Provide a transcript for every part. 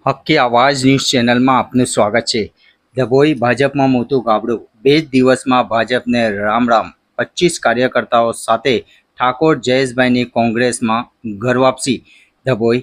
હક્કી આવાજ ન્યૂઝ ચેનલમાં આપનું સ્વાગત છે। ડભોઈ ભાજપમાં મોટું ગાબડું, 2 દિવસમાં ભાજપને રામ રામ। 25 કાર્યકર્તાઓ સાથે ઠાકોર જયેશભાઈની કોંગ્રેસમાં ઘર વાપસી। ડભોઈ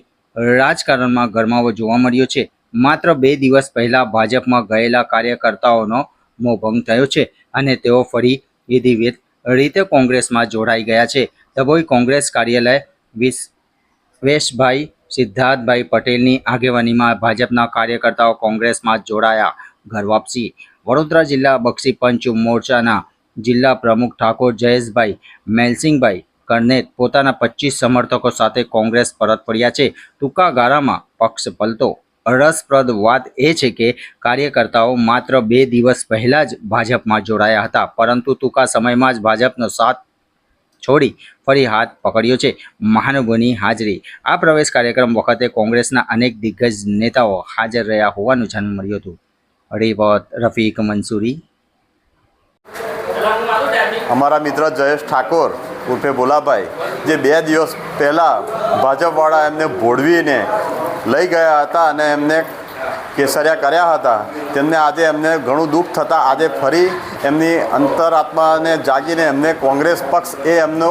રાજકારણમાં ગરમાવો જોવા મળ્યો છે। માત્ર 2 દિવસ પહેલા ભાજપમાં ગયેલા કાર્યકર્તાઓનો મોભંગ થયો છે અને તેઓ ફરી વિધિવત રીતે કોંગ્રેસમાં જોડાઈ ગયા છે। ડભોઈ કોંગ્રેસ કાર્યાલય વિશ્વેશભાઈ સિદ્ધાર્થભાઈ પટેલની આગેવાનીમાં ભાજપના કાર્યકર્તાઓ કોંગ્રેસમાં જોડાયા। ઘર વાપસી। વડોદરા જિલ્લા બક્ષી પંચ મોરચાના જિલ્લા પ્રમુખ ઠાકોર જયેશભાઈ મેલસિંહભાઈ કરનેત પોતાના 25 સમર્થકો સાથે કોંગ્રેસ પરત ફર્યા છે। ટૂંકા ગાળામાં પક્ષ પલટો। રસપ્રદ વાત એ છે કે કાર્યકર્તાઓ માત્ર 2 દિવસ પહેલા જ ભાજપમાં જોડાયા હતા, પરંતુ ટૂંકા સમયમાં જ ભાજપનો સાથ છોડી ફરી હાથ પકડ્યો છે। મહાનુભાવોની હાજરી। આ પ્રવેશ કાર્યક્રમ વખતે કોંગ્રેસના અનેક દિગ્ગજ નેતાઓ હાજર રહ્યા હોવાનું જાણવા મળ્યું હતું। રિપોર્ટ રફીક મંસૂરી। અમારા મિત્ર જયેશ ઠાકોર ઉર્ફે ભોલાભાઈ જે 2 દિવસ પહેલાં ભાજપવાળા એમને ભોળવીને લઈ ગયા હતા અને એમને કેસરિયા કર્યા હતા, તેમને આજે એમને ઘણું દુઃખ થતાં આજે ફરી એમની અંતરાત્માને જાગીને એમને કોંગ્રેસ પક્ષ એ એમનો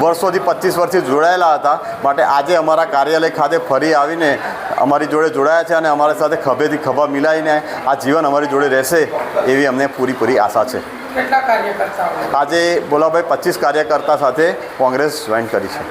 વર્ષોથી 25 વર્ષથી જોડાયેલા હતા, માટે આજે અમારા કાર્યાલય ખાતે ફરી આવીને અમારી જોડે જોડાયા છે અને અમારી સાથે ખભેથી ખભા મિલાવીને આ જીવન અમારી જોડે રહેશે એવી અમને પૂરી આશા છે। કેટલા કાર્યકર્તાઓ? આજે ભોલાભાઈ 25 કાર્યકર્તા સાથે કોંગ્રેસ જોઈન કરી છે।